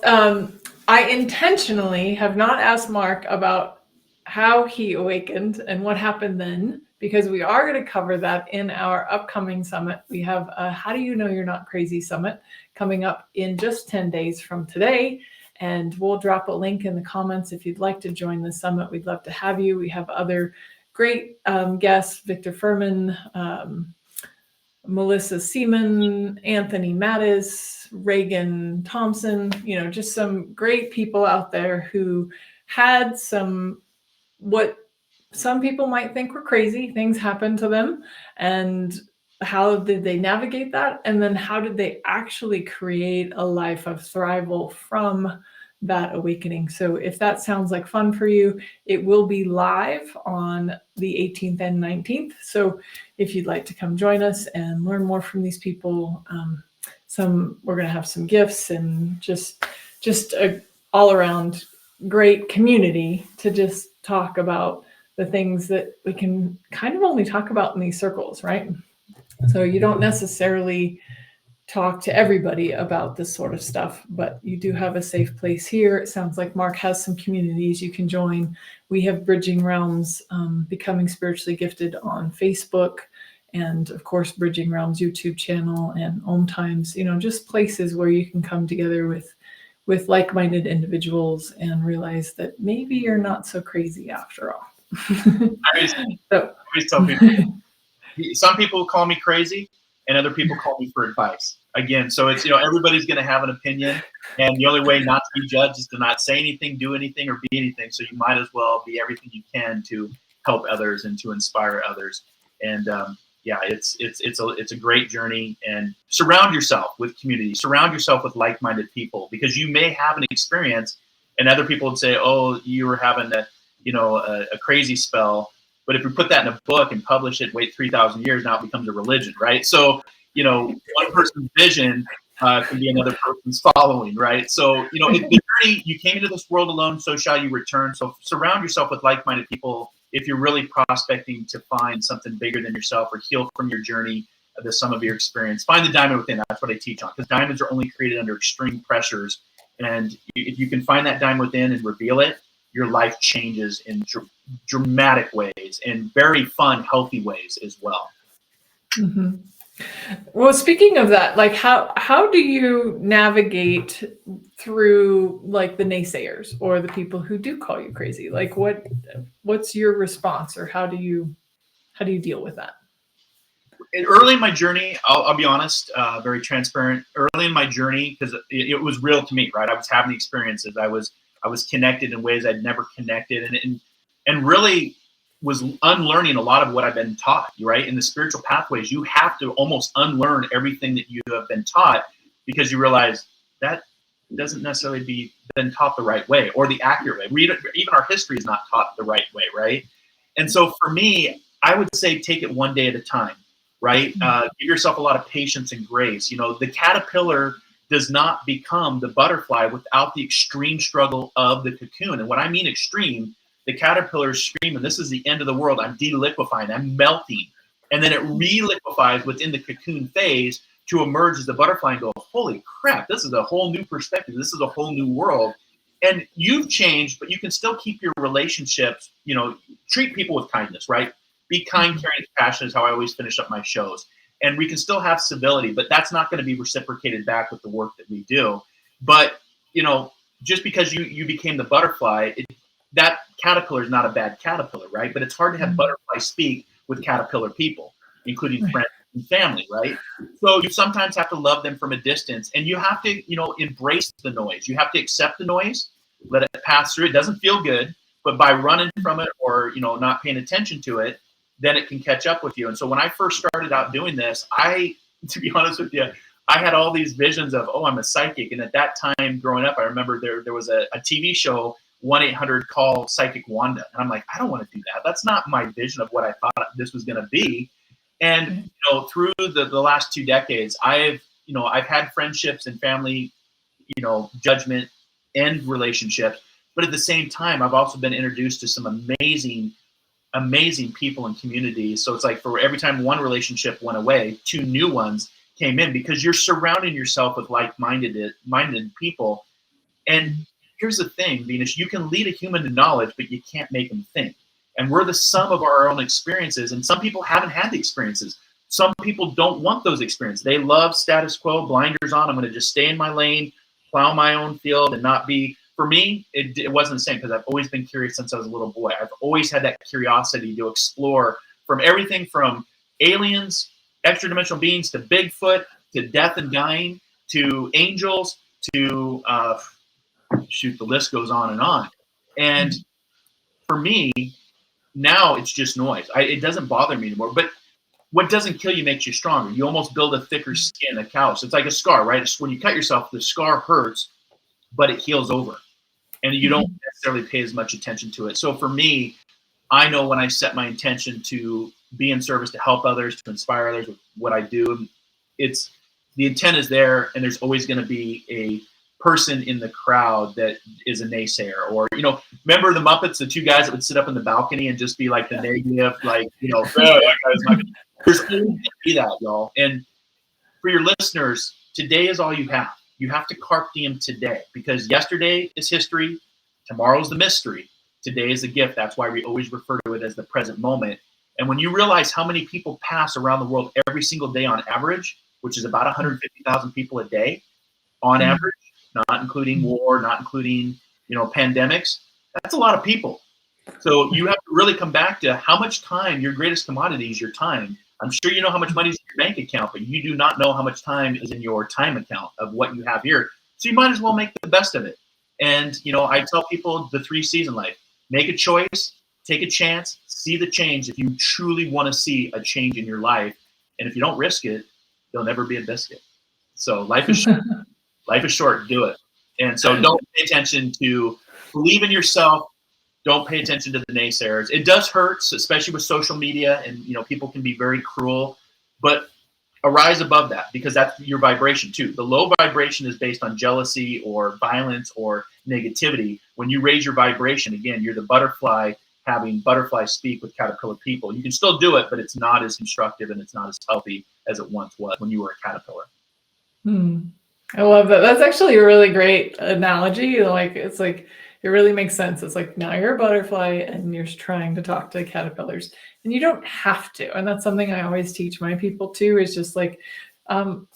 S2: I intentionally have not asked Marc about how he awakened and what happened then, because we are going to cover that in our upcoming summit. We have a How Do You Know You're Not Crazy summit coming up in just 10 days from today. And we'll drop a link in the comments if you'd like to join the summit. We'd love to have you. We have other great guests, Victor Furman, Melissa Seaman, Anthony Mattis, Reagan Thompson, just some great people out there who had what some people might think were crazy things happen to them, and how did they navigate that? And then how did they actually create a life of thrival from that awakening? So if that sounds like fun for you, it will be live on the 18th and 19th. So if you'd like to come join us and learn more from these people, we're going to have some gifts and just a all around great community to just talk about the things that we can kind of only talk about in these circles, right? So you don't necessarily talk to everybody about this sort of stuff, but you do have a safe place here. It sounds like Marc has some communities you can join We have Bridging Realms, Becoming Spiritually Gifted on Facebook, and of course, Bridging Realms YouTube channel and Om Times, just places where you can come together with like-minded individuals and realize that maybe you're not so crazy after all.
S3: I always tell people, some people call me crazy and other people call me for advice. Again, so it's, everybody's going to have an opinion, and the only way not to be judged is to not say anything, do anything, or be anything. So you might as well be everything you can to help others and to inspire others. And yeah, it's a great journey. And surround yourself with community, surround yourself with like-minded people, because you may have an experience and other people would say, oh, you were having a crazy spell. But if we put that in a book and publish it, wait 3,000 years, now it becomes a religion, right? So, one person's vision can be another person's following, right? So, the journey, you came into this world alone, so shall you return. So surround yourself with like-minded people if you're really prospecting to find something bigger than yourself or heal from your journey, the sum of your experience. Find the diamond within. That's what I teach on, because diamonds are only created under extreme pressures. And if you can find that diamond within and reveal it, your life changes in dramatic ways, and very fun, healthy ways as well.
S2: Mm-hmm. Well, speaking of that, like how do you navigate through like the naysayers or the people who do call you crazy? Like what's your response, or how do you deal with that?
S3: Early in my journey, I'll be honest, very transparent. Early in my journey, because it was real to me, right? I was having experiences. I was connected in ways I'd never connected, and really was unlearning a lot of what I've been taught, right? In the spiritual pathways, you have to almost unlearn everything that you have been taught, because you realize that doesn't necessarily been taught the right way or the accurate way. Even our history is not taught the right way, right? And so for me, I would say take it one day at a time, right? Give yourself a lot of patience and grace. The caterpillar does not become the butterfly without the extreme struggle of the cocoon. And when I mean extreme, the caterpillar is screaming, this is the end of the world. I'm deliquefying, I'm melting. And then it reliquefies within the cocoon phase to emerge as the butterfly and go, holy crap, this is a whole new perspective. This is a whole new world. And you've changed, but you can still keep your relationships, treat people with kindness, right? Be kind, caring, compassionate is how I always finish up my shows. And we can still have civility, but that's not going to be reciprocated back with the work that we do. But, just because you became the butterfly, that caterpillar is not a bad caterpillar, right? But it's hard to have butterflies speak with caterpillar people, including friends and family, right? So you sometimes have to love them from a distance, and you have to, embrace the noise. You have to accept the noise, let it pass through. It doesn't feel good, but by running from it or, not paying attention to it, then it can catch up with you. And so when I first started out doing this, to be honest with you, I had all these visions of, oh, I'm a psychic. And at that time growing up, I remember there was a TV show, 1-800-CALL Psychic Wanda. And I'm like, I don't want to do that. That's not my vision of what I thought this was going to be. And, through the last 2 decades, I've had friendships and family, judgment and relationships. But at the same time, I've also been introduced to some amazing people and communities. So it's like for every time one relationship went away, 2 new ones came in, because you're surrounding yourself with like-minded people. And here's the thing, Venus, you can lead a human to knowledge, but you can't make them think. And we're the sum of our own experiences. And some people haven't had the experiences. Some people don't want those experiences. They love status quo, blinders on. I'm going to just stay in my lane, plow my own field, and not be. For me, it wasn't the same, because I've always been curious since I was a little boy. I've always had that curiosity to explore from everything from aliens, extra-dimensional beings, to Bigfoot, to death and dying, to angels, to the list goes on and on. And for me, now it's just noise. It doesn't bother me anymore. But what doesn't kill you makes you stronger. You almost build a thicker skin, a callus. It's like a scar, right? When you cut yourself, the scar hurts, but it heals over. And you don't necessarily pay as much attention to it. So for me, I know when I set my intention to be in service, to help others, to inspire others with what I do, the intent is there, and there's always going to be a person in the crowd that is a naysayer. Or, remember the Muppets, the 2 guys that would sit up in the balcony and just be like the negative, like, oh, that guy's not. There's always going to be that, y'all. And for your listeners, today is all you have. You have to carpe diem today, because yesterday is history. Tomorrow's the mystery. Today is a gift. That's why we always refer to it as the present moment. And when you realize how many people pass around the world every single day on average, which is about 150,000 people a day on average, not including war, not including, pandemics, that's a lot of people. So you have to really come back to how much time, your greatest commodity is your time. I'm sure you know how much money is in your bank account, but you do not know how much time is in your time account of what you have here. So you might as well make the best of it. And, I tell people the 3 C's in life: make a choice, take a chance, see the change if you truly want to see a change in your life. And if you don't risk it, there'll never be a biscuit. So life is short. Life is short. Do it. And so don't pay attention to, believe in yourself. Don't pay attention to the naysayers. It does hurt, especially with social media, and people can be very cruel, but arise above that, because that's your vibration too. The low vibration is based on jealousy or violence or negativity. When you raise your vibration, again, you're the butterfly having butterfly speak with caterpillar people. You can still do it, but it's not as constructive and it's not as healthy as it once was when you were a caterpillar.
S2: I love that. That's actually a really great analogy. It's like, it really makes sense. It's like, now you're a butterfly and you're trying to talk to caterpillars, and you don't have to. And that's something I always teach my people too, is just like,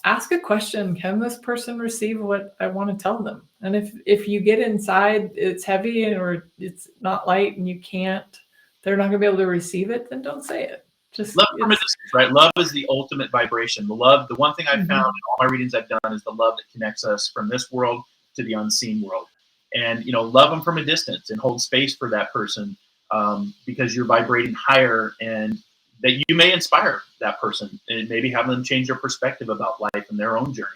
S2: ask a question. Can this person receive what I want to tell them? And if you get inside, it's heavy or it's not light and you can't, they're not gonna be able to receive it, then don't say it. Just
S3: love from a distance, right? Love is the ultimate vibration. The one thing I've found in all my readings I've done is the love that connects us from this world to the unseen world. And, love them from a distance and hold space for that person, because you're vibrating higher, and that you may inspire that person and maybe have them change their perspective about life and their own journey.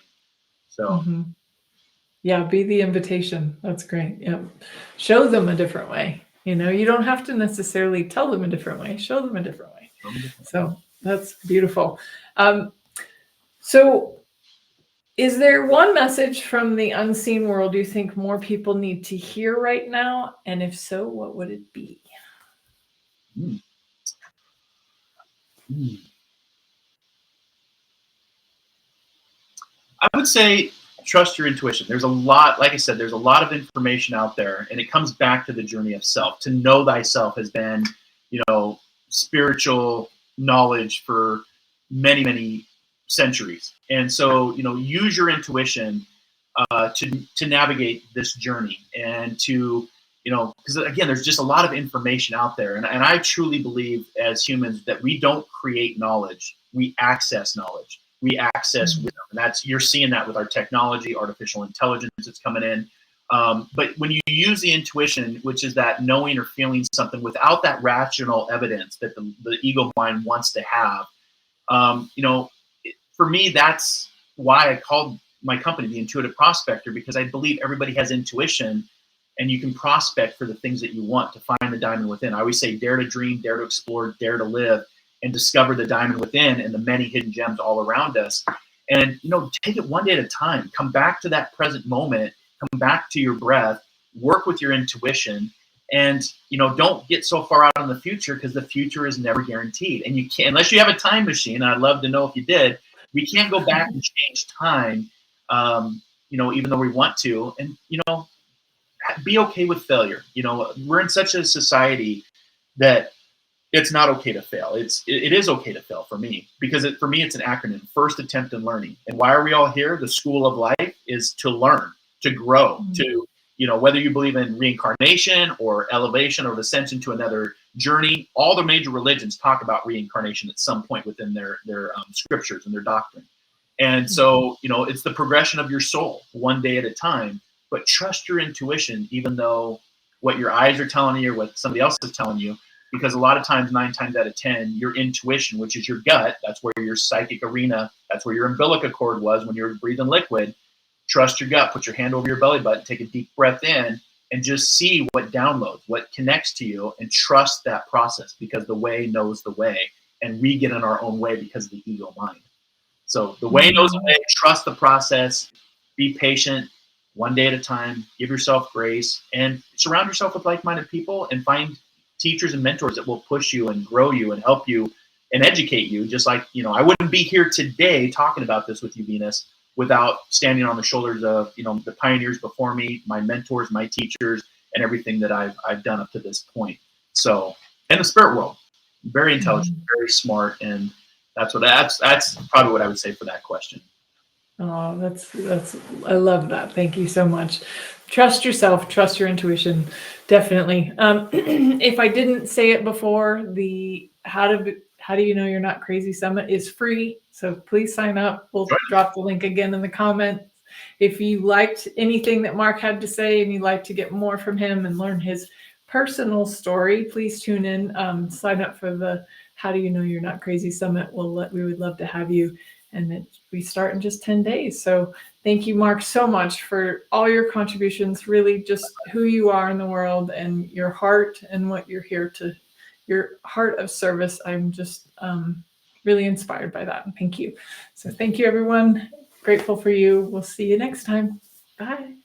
S3: So,
S2: yeah, be the invitation. That's great. Yeah. Show them a different way. You don't have to necessarily tell them a different way. Show them a different way. So that's beautiful. So is there one message from the unseen world you think more people need to hear right now? And if so, what would it be?
S3: I would say trust your intuition. There's a lot, like I said, there's a lot of information out there, and it comes back to the journey of self. To know thyself has been, spiritual knowledge for many, many centuries. And so, use your intuition to navigate this journey, and to, because again, there's just a lot of information out there. And I truly believe as humans that we don't create knowledge, we access knowledge. We access wisdom. And you're seeing that with our technology, artificial intelligence that's coming in. But when you use the intuition, which is that knowing or feeling something without that rational evidence that the ego mind wants to have, for me, that's why I called my company the Intuitive Prospector, because I believe everybody has intuition, and you can prospect for the things that you want to find the diamond within. I always say, dare to dream, dare to explore, dare to live, and discover the diamond within and the many hidden gems all around us. And, take it one day at a time. Come back to that present moment. Come back to your breath. Work with your intuition. And, don't get so far out in the future, because the future is never guaranteed. And you can't, unless you have a time machine, and I'd love to know if you did, we can't go back and change time, even though we want to. And, be okay with failure. We're in such a society that it's not okay to fail. It is okay to fail for me, because for me, it's an acronym: first attempt in learning. And why are we all here? The school of life is to learn, to grow, to, whether you believe in reincarnation or elevation or ascension to another journey. All the major religions talk about reincarnation at some point within their scriptures and their doctrine. And so, it's the progression of your soul one day at a time. But trust your intuition, even though what your eyes are telling you or what somebody else is telling you. Because a lot of times, 9 times out of 10, your intuition, which is your gut, that's where your psychic arena, that's where your umbilical cord was when you were breathing liquid. Trust your gut. Put your hand over your belly button, take a deep breath in, and just see what downloads, what connects to you, and trust that process, because the way knows the way. And we get in our own way because of the ego mind. So the way knows the way. Trust the process. Be patient. One day at a time. Give yourself grace, and surround yourself with like-minded people, and find teachers and mentors that will push you and grow you and help you and educate you. Just like, I wouldn't be here today talking about this with you, Venus, without standing on the shoulders of, the pioneers before me, my mentors, my teachers, and everything that I've done up to this point. So, in the spirit world, very intelligent, very smart, and that's probably what I would say for that question.
S2: Oh, that's I love that. Thank you so much. Trust yourself, trust your intuition. Definitely. If I didn't say it before, the how do you know you're not crazy summit is free. So please sign up. We'll drop the link again in the comments. If you liked anything that Marc had to say and you'd like to get more from him and learn his personal story, please tune in. Sign up for the How Do You Know You're Not Crazy Summit. We would love to have you. And we start in just 10 days. So thank you, Marc, so much for all your contributions, really just who you are in the world and your heart and what you're here to, your heart of service. I'm just really inspired by that. And thank you. So thank you, everyone. Grateful for you. We'll see you next time. Bye.